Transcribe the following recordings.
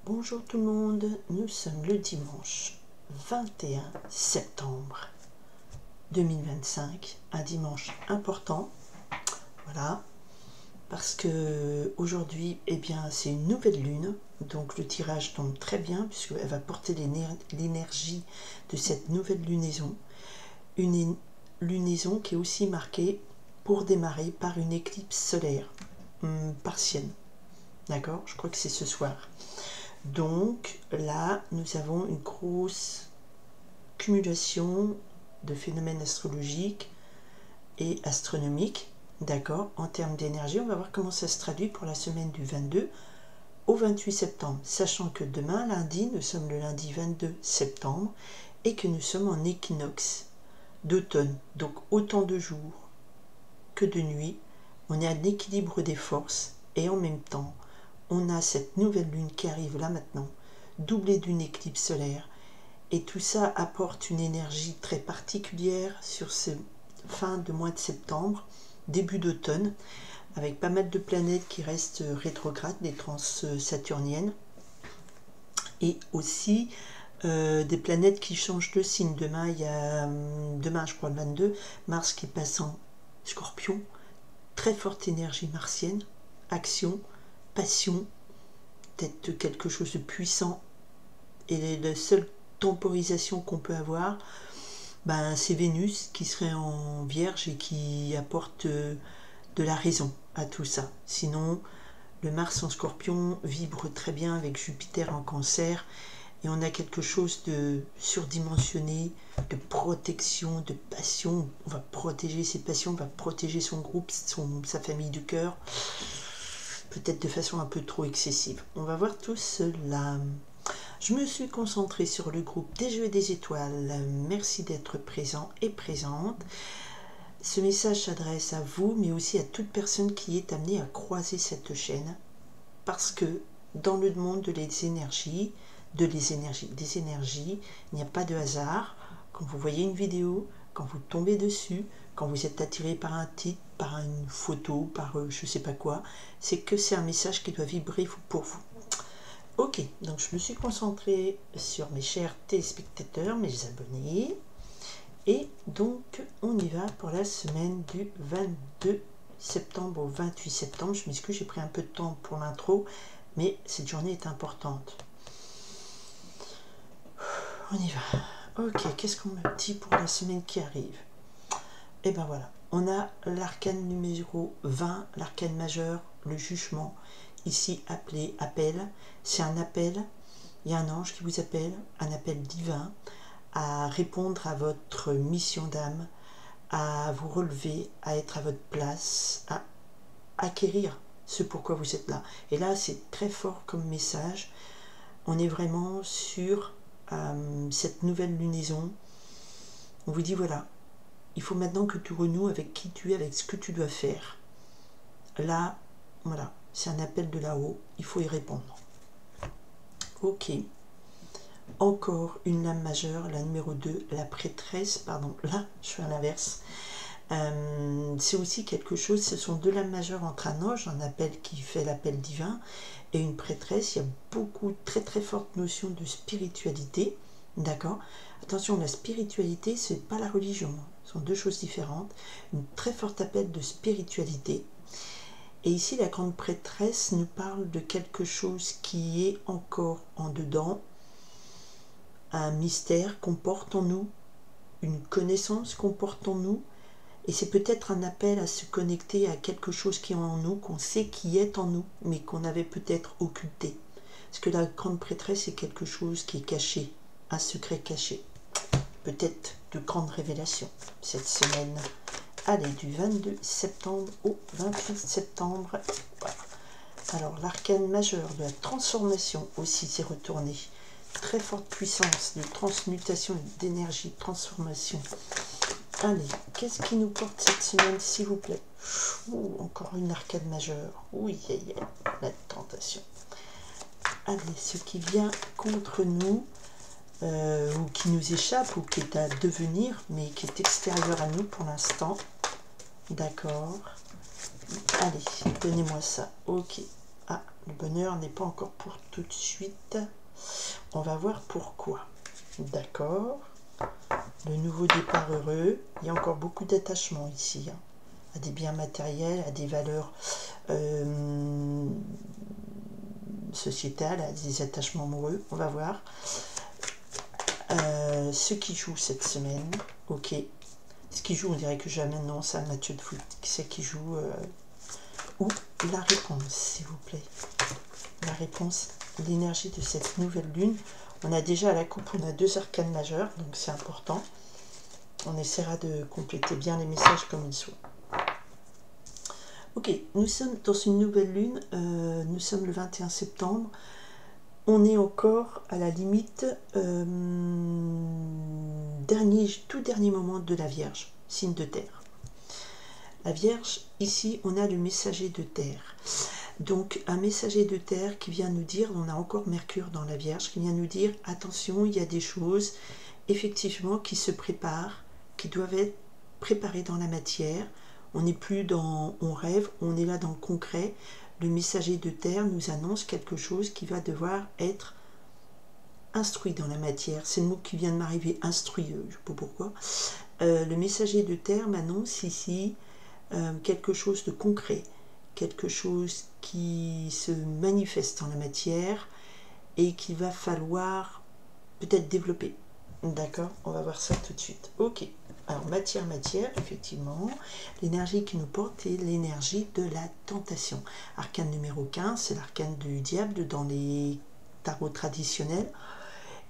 Bonjour tout le monde, nous sommes le dimanche 21 septembre 2025, un dimanche important, voilà, parce que aujourd'hui, eh bien, c'est une nouvelle lune, donc le tirage tombe très bien puisqu'elle va porter l'énergie de cette nouvelle lunaison, une lunaison qui est aussi marquée pour démarrer par une éclipse solaire partielle, d'accord, je crois que c'est ce soir. Donc là, nous avons une grosse cumulation de phénomènes astrologiques et astronomiques, d'accord, en termes d'énergie. On va voir comment ça se traduit pour la semaine du 22 au 28 septembre, sachant que demain, lundi, nous sommes le lundi 22 septembre et que nous sommes en équinoxe d'automne, donc autant de jours que de nuits. On est à l'équilibre des forces et en même temps, on a cette nouvelle lune qui arrive là maintenant, doublée d'une éclipse solaire. Et tout ça apporte une énergie très particulière sur ce fin de mois de septembre, début d'automne, avec pas mal de planètes qui restent rétrogrades, des trans-saturniennes, et aussi des planètes qui changent de signe. Demain, il y a, demain, je crois le 22, Mars qui passe en Scorpion, très forte énergie martienne, action, passion, peut-être quelque chose de puissant, et la seule temporisation qu'on peut avoir, ben, c'est Vénus qui serait en Vierge et qui apporte de la raison à tout ça. Sinon, le Mars en Scorpion vibre très bien avec Jupiter en Cancer et on a quelque chose de surdimensionné, de protection, de passion. On va protéger ses passions, on va protéger son groupe, sa famille du cœur, peut-être de façon un peu trop excessive. On va voir tout cela. Je me suis concentrée sur le groupe des Jeux et des Étoiles. Merci d'être présent et présente. Ce message s'adresse à vous, mais aussi à toute personne qui est amenée à croiser cette chaîne, parce que dans le monde des énergies, il n'y a pas de hasard. Quand vous voyez une vidéo, quand vous tombez dessus, quand vous êtes attiré par un titre, par une photo, par je sais pas quoi, c'est que c'est un message qui doit vibrer pour vous. Ok, donc je me suis concentrée sur mes chers téléspectateurs, mes abonnés, et donc on y va pour la semaine du 22 septembre au 28 septembre. Je m'excuse, j'ai pris un peu de temps pour l'intro, mais cette journée est importante. On y va. Ok, qu'est-ce qu'on me dit pour la semaine qui arrive? Et ben voilà, on a l'arcane numéro 20, l'arcane majeur, le jugement, ici appelé appel. C'est un appel, il y a un ange qui vous appelle, un appel divin, à répondre à votre mission d'âme, à vous relever, à être à votre place, à acquérir ce pourquoi vous êtes là. Et là, c'est très fort comme message. On est vraiment sur cette nouvelle lunaison. On vous dit, voilà, il faut maintenant que tu renoues avec qui tu es, avec ce que tu dois faire. Là, voilà, c'est un appel de là-haut, il faut y répondre. Ok. Encore une lame majeure, la numéro 2, la prêtresse, pardon, là, je suis à l'inverse. C'est aussi quelque chose, ce sont deux lames majeures entre un ange, un appel qui fait l'appel divin, et une prêtresse. Il y a beaucoup, très très forte notion de spiritualité, d'accord. Attention, la spiritualité, c'est pas la religion, ce sont deux choses différentes. Une très forte appel de spiritualité. Et ici, la grande prêtresse nous parle de quelque chose qui est encore en dedans, un mystère qu'on porte en nous, une connaissance qu'on porte en nous, et c'est peut-être un appel à se connecter à quelque chose qui est en nous, qu'on sait qui est en nous, mais qu'on avait peut-être occulté. Parce que la grande prêtresse est quelque chose qui est caché, un secret caché. Peut-être de grandes révélations cette semaine. Allez, du 22 septembre au 28 septembre. Voilà. Alors, l'arcane majeur de la transformation aussi s'est retourné. Très forte puissance de transmutation et d'énergie, de transformation. Allez, qu'est-ce qui nous porte cette semaine, s'il vous plaît? Ouh, encore une arcade majeure. Oui, la tentation. Allez, ce qui vient contre nous, ou qui nous échappe, ou qui est à devenir, mais qui est extérieur à nous pour l'instant. D'accord. Allez, donnez-moi ça. Ok. Ah, Le bonheur n'est pas encore pour tout de suite. On va voir pourquoi. D'accord. Le nouveau départ heureux. Il y a encore beaucoup d'attachement ici, hein, à des biens matériels, à des valeurs sociétales, à des attachements amoureux. On va voir. Ceux qui jouent cette semaine, ok. Ce qui joue, on dirait que j'amène non, c'est un match de foot. Qui c'est qui joue ou la réponse, s'il vous plaît. La réponse, l'énergie de cette nouvelle lune. On a déjà à la coupe, on a 2 arcanes majeures, donc c'est important. On essaiera de compléter bien les messages comme ils sont. Ok, nous sommes dans une nouvelle lune, nous sommes le 21 septembre. On est encore à la limite tout dernier moment de la Vierge, signe de terre. La Vierge, ici, on a le messager de terre. Donc, un messager de terre qui vient nous dire, on a encore Mercure dans la Vierge, qui vient nous dire, attention, il y a des choses, effectivement, qui se préparent, qui doivent être préparées dans la matière. On n'est plus dans on rêve, on est là dans le concret. Le messager de terre nous annonce quelque chose qui va devoir être instruit dans la matière. C'est le mot qui vient de m'arriver, instruit, je ne sais pas pourquoi. Le messager de terre m'annonce ici quelque chose de concret, quelque chose qui se manifeste dans la matière et qu'il va falloir peut-être développer. D'accord, on va voir ça tout de suite. Ok, alors matière, effectivement, l'énergie qui nous porte est l'énergie de la tentation. Arcane numéro 15, c'est l'arcane du diable dans les tarots traditionnels.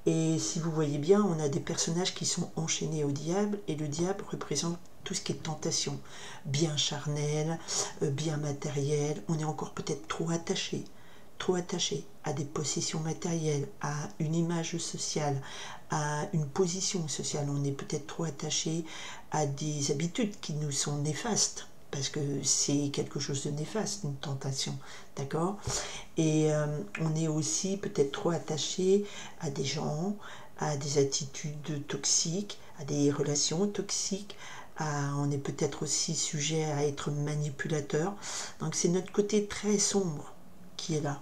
Et si vous voyez bien, on a des personnages qui sont enchaînés au diable, et le diable représente tout ce qui est tentation, bien charnel, bien matériel. On est encore peut-être trop attaché à des possessions matérielles, à une image sociale, à une position sociale. On est peut-être trop attaché à des habitudes qui nous sont néfastes, parce que c'est quelque chose de néfaste, une tentation, d'accord? Et on est aussi peut-être trop attaché à des gens, à des attitudes toxiques, à des relations toxiques, on est peut-être aussi sujet à être manipulateur. Donc c'est notre côté très sombre qui est là.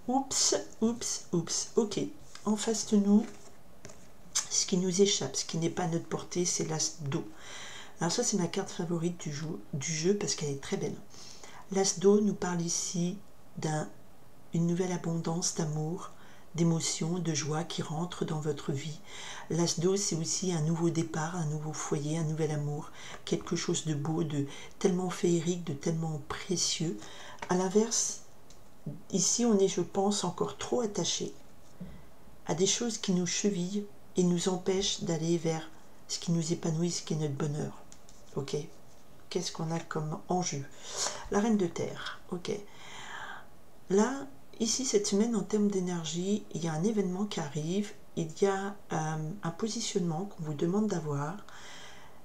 Oups, oups, oups. Ok, en face de nous, ce qui nous échappe, ce qui n'est pas à notre portée, c'est l'as d'eau. Alors ça, c'est ma carte favorite du jeu parce qu'elle est très belle. L'as d'eau nous parle ici d'une nouvelle abondance d'amour, d'émotions, de joie qui rentre dans votre vie. L'as d'eau, c'est aussi un nouveau départ, un nouveau foyer, un nouvel amour, quelque chose de beau, de tellement féerique, de tellement précieux. À l'inverse, ici, on est, je pense, encore trop attaché à des choses qui nous chevillent et nous empêchent d'aller vers ce qui nous épanouit, ce qui est notre bonheur. Ok, qu'est-ce qu'on a comme enjeu? La reine de terre, ok. Là, ici, cette semaine, en termes d'énergie, il y a un événement qui arrive, il y a un positionnement qu'on vous demande d'avoir.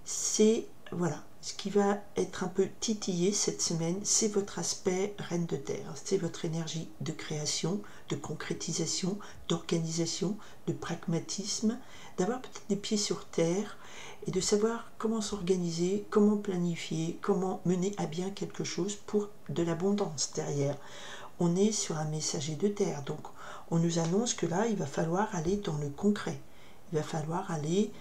C'est, voilà, ce qui va être un peu titillé cette semaine, c'est votre aspect reine de terre. C'est votre énergie de création, de concrétisation, d'organisation, de pragmatisme, d'avoir peut-être des pieds sur terre et de savoir comment s'organiser, comment planifier, comment mener à bien quelque chose pour de l'abondance derrière. On est sur un messager de terre, donc on nous annonce que là, il va falloir aller dans le concret. Il va falloir aller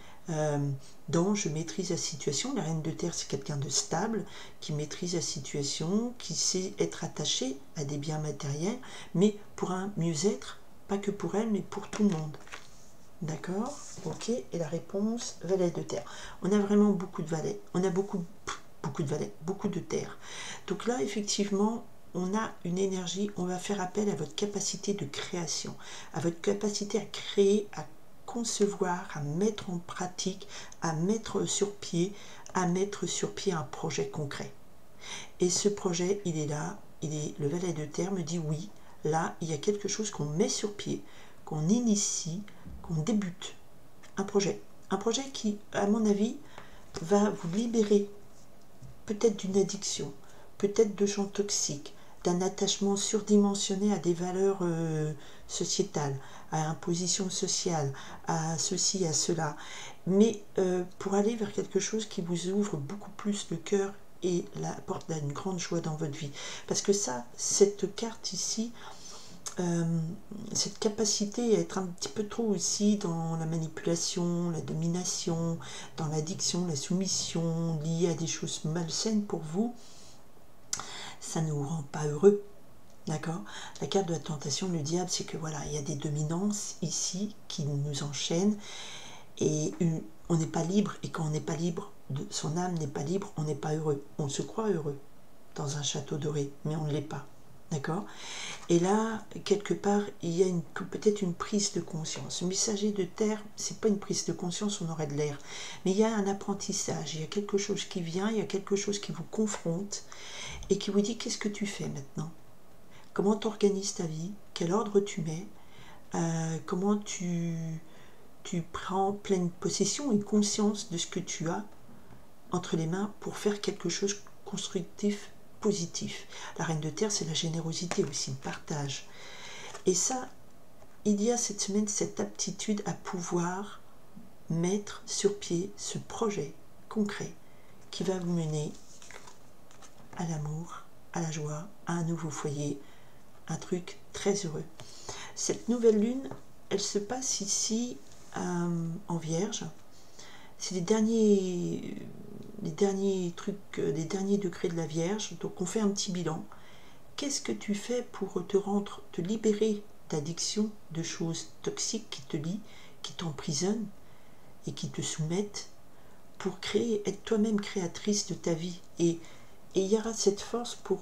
dans je maîtrise la situation. La reine de terre, c'est quelqu'un de stable, qui maîtrise la situation, qui sait être attaché à des biens matériels, mais pour un mieux-être, pas que pour elle, mais pour tout le monde. D'accord? Ok, et la réponse, valet de terre. On a vraiment beaucoup de valets, on a beaucoup de valets, beaucoup de terre. Donc là, effectivement, on a une énergie, on va faire appel à votre capacité de création, à votre capacité à créer, à concevoir, à mettre en pratique, à mettre sur pied un projet concret. Et ce projet, il est là, le valet de terre me dit oui, là, il y a quelque chose qu'on met sur pied, qu'on initie, qu'on débute, un projet qui, à mon avis, va vous libérer peut-être d'une addiction, peut-être de gens toxiques, d'un attachement surdimensionné à des valeurs sociétales, à imposition sociale, à ceci, à cela, mais pour aller vers quelque chose qui vous ouvre beaucoup plus le cœur et apporte une grande joie dans votre vie. Parce que ça, cette carte ici, cette capacité à être un petit peu trop aussi dans la manipulation, la domination, dans l'addiction, la soumission, liée à des choses malsaines pour vous, ça ne vous rend pas heureux. D'accord? La carte de la tentation, le diable, c'est que voilà, il y a des dominances ici qui nous enchaînent et on n'est pas libre. Et quand on n'est pas libre, son âme n'est pas libre, on n'est pas heureux. On se croit heureux dans un château doré, mais on ne l'est pas. D'accord? Et là, quelque part, il y a peut-être une prise de conscience. Le messager de terre, c'est pas une prise de conscience, on aurait de l'air. Mais il y a un apprentissage, il y a quelque chose qui vient, il y a quelque chose qui vous confronte et qui vous dit qu'est-ce que tu fais maintenant? Comment tu organises ta vie? Quel ordre tu mets? Comment tu prends pleine possession et conscience de ce que tu as entre les mains pour faire quelque chose de constructif, positif. La reine de terre, c'est la générosité aussi, le partage. Et ça, il y a cette semaine cette aptitude à pouvoir mettre sur pied ce projet concret qui va vous mener à l'amour, à la joie, à un nouveau foyer, un truc très heureux. Cette nouvelle lune, elle se passe ici en Vierge. C'est les derniers trucs, les derniers degrés de la Vierge. Donc on fait un petit bilan. Qu'est-ce que tu fais pour te libérer d'addiction, de choses toxiques qui te lient, qui t'emprisonnent et qui te soumettent, pour être toi-même créatrice de ta vie. Et il y aura cette force pour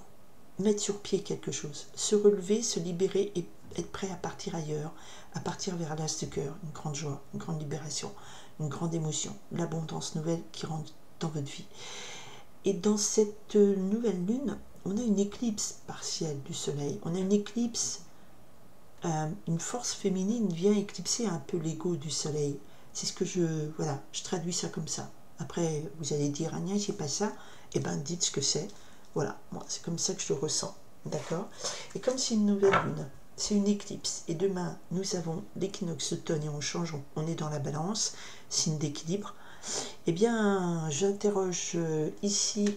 mettre sur pied quelque chose, se relever, se libérer et être prêt à partir ailleurs, à partir vers l'as de cœur, une grande joie, une grande libération, une grande émotion, l'abondance nouvelle qui rentre dans votre vie. Et dans cette nouvelle lune, on a une éclipse partielle du soleil, on a une éclipse, une force féminine vient éclipser un peu l'ego du soleil. C'est ce que je traduis ça comme ça. Après, vous allez dire, Agnès, c'est pas ça, et ben dites ce que c'est. Voilà, moi, c'est comme ça que je le ressens, d'accord? Et comme c'est une nouvelle lune, c'est une éclipse, et demain, nous avons l'équinoxe automne et on change, on est dans la balance, signe d'équilibre, eh bien, j'interroge ici,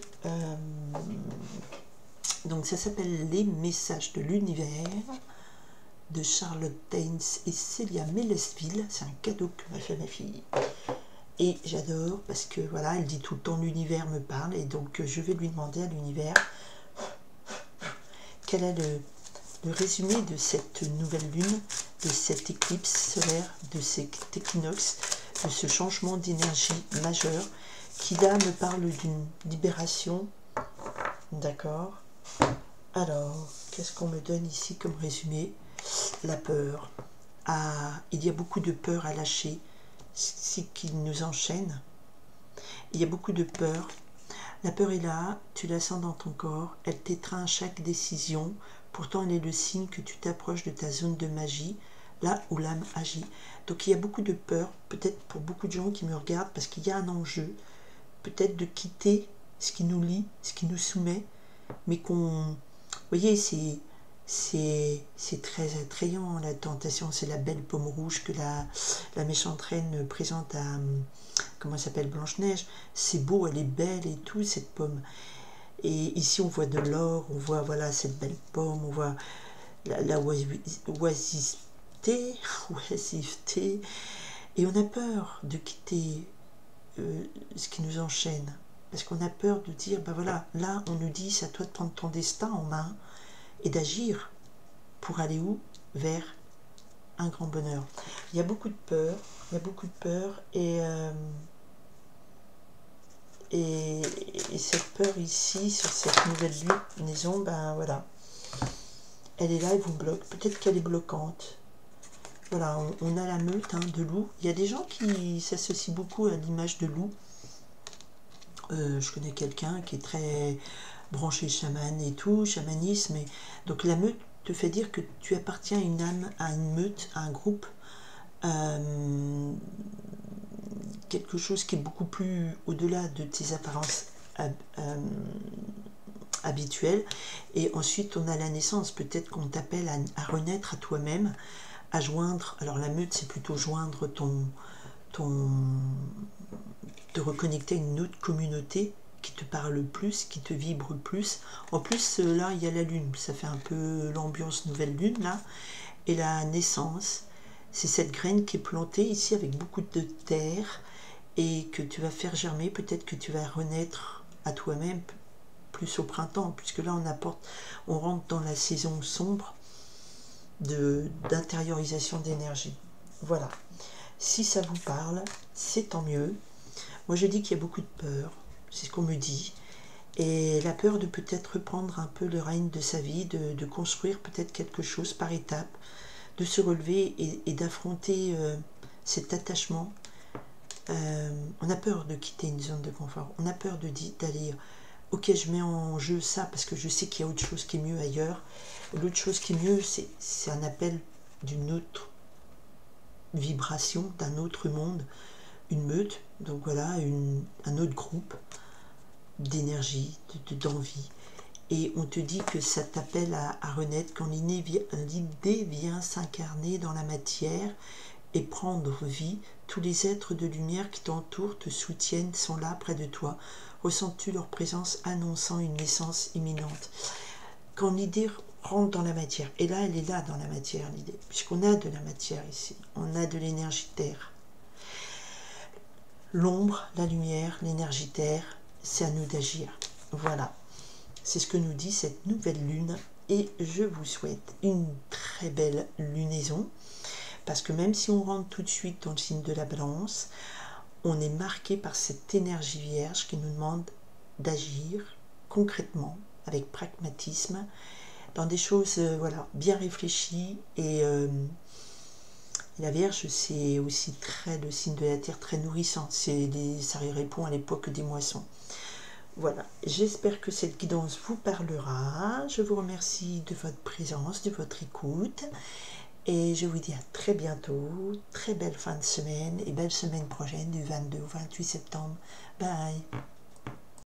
donc ça s'appelle Les messages de l'univers, de Charlotte Daines et Célia Mellesville, c'est un cadeau que m'a fait ma fille. Et j'adore parce que voilà, elle dit tout le temps l'univers me parle et donc je vais lui demander à l'univers quel est le résumé de cette nouvelle lune, de cette éclipse solaire, de cet équinoxe, de ce changement d'énergie majeur qui là me parle d'une libération. D'accord. Alors, qu'est-ce qu'on me donne ici comme résumé? La peur. Ah, il y a beaucoup de peur à lâcher. Ce qui nous enchaîne. Il y a beaucoup de peur. La peur est là, tu la sens dans ton corps, elle t'étreint à chaque décision, pourtant elle est le signe que tu t'approches de ta zone de magie, là où l'âme agit. Donc il y a beaucoup de peur, peut-être pour beaucoup de gens qui me regardent, parce qu'il y a un enjeu, peut-être de quitter ce qui nous lie, ce qui nous soumet, mais qu'on... Vous voyez, c'est très attrayant, la tentation, c'est la belle pomme rouge que la méchante reine présente à, comment elle s'appelle, Blanche-Neige. C'est beau, elle est belle et tout, cette pomme. Et ici, on voit de l'or, on voit, voilà, cette belle pomme, on voit la oisiveté, et on a peur de quitter ce qui nous enchaîne. Parce qu'on a peur de dire, ben voilà, là, on nous dit, c'est à toi de prendre ton destin en main, et d'agir pour aller où? Vers un grand bonheur. Il y a beaucoup de peur, et cette peur ici, sur cette nouvelle lunaison, ben voilà, elle est là, elle vous bloque, peut-être qu'elle est bloquante. Voilà, on a la meute de loup. Il y a des gens qui s'associent beaucoup à l'image de loup. Je connais quelqu'un qui est très branché chaman et tout, chamanisme. Et... Donc la meute te fait dire que tu appartiens à une âme, à une meute, à un groupe, quelque chose qui est beaucoup plus au-delà de tes apparences habituelles. Et ensuite on a la naissance, peut-être qu'on t'appelle à renaître à toi-même, à joindre, alors la meute c'est plutôt joindre te reconnecter à une autre communauté qui te parle le plus, qui te vibre le plus. En plus, là, il y a la lune, ça fait un peu l'ambiance nouvelle lune, là. Et la naissance, c'est cette graine qui est plantée ici avec beaucoup de terre et que tu vas faire germer. Peut-être que tu vas renaître à toi-même plus au printemps, puisque là, on rentre dans la saison sombre d'intériorisation d'énergie. Voilà. Si ça vous parle, c'est tant mieux. Moi, je dis qu'il y a beaucoup de peur, c'est ce qu'on me dit. Et la peur de peut-être reprendre un peu le règne de sa vie, de construire peut-être quelque chose par étapes, de se relever et d'affronter cet attachement. On a peur de quitter une zone de confort. On a peur d'aller, ok, je mets en jeu ça parce que je sais qu'il y a autre chose qui est mieux ailleurs. L'autre chose qui est mieux, c'est un appel d'une autre vibration, d'un autre monde, une meute, donc voilà, un autre groupe d'énergie, d'envie. Et on te dit que ça t'appelle à renaître quand l'idée vient s'incarner dans la matière et prendre vie. Tous les êtres de lumière qui t'entourent, te soutiennent, sont là près de toi. Ressens-tu leur présence annonçant une naissance imminente? Quand l'idée rentre dans la matière, et là elle est là dans la matière, l'idée, puisqu'on a de la matière ici, on a de l'énergie terre. L'ombre, la lumière, l'énergie terre, c'est à nous d'agir. Voilà, c'est ce que nous dit cette nouvelle lune et je vous souhaite une très belle lunaison parce que même si on rentre tout de suite dans le signe de la balance, on est marqué par cette énergie vierge qui nous demande d'agir concrètement, avec pragmatisme, dans des choses voilà, bien réfléchies et la Vierge, c'est aussi le signe de la terre très nourrissant. Ça répond à l'époque des moissons. Voilà, j'espère que cette guidance vous parlera. Je vous remercie de votre présence, de votre écoute. Et je vous dis à très bientôt. Très belle fin de semaine et belle semaine prochaine du 22 au 28 septembre. Bye!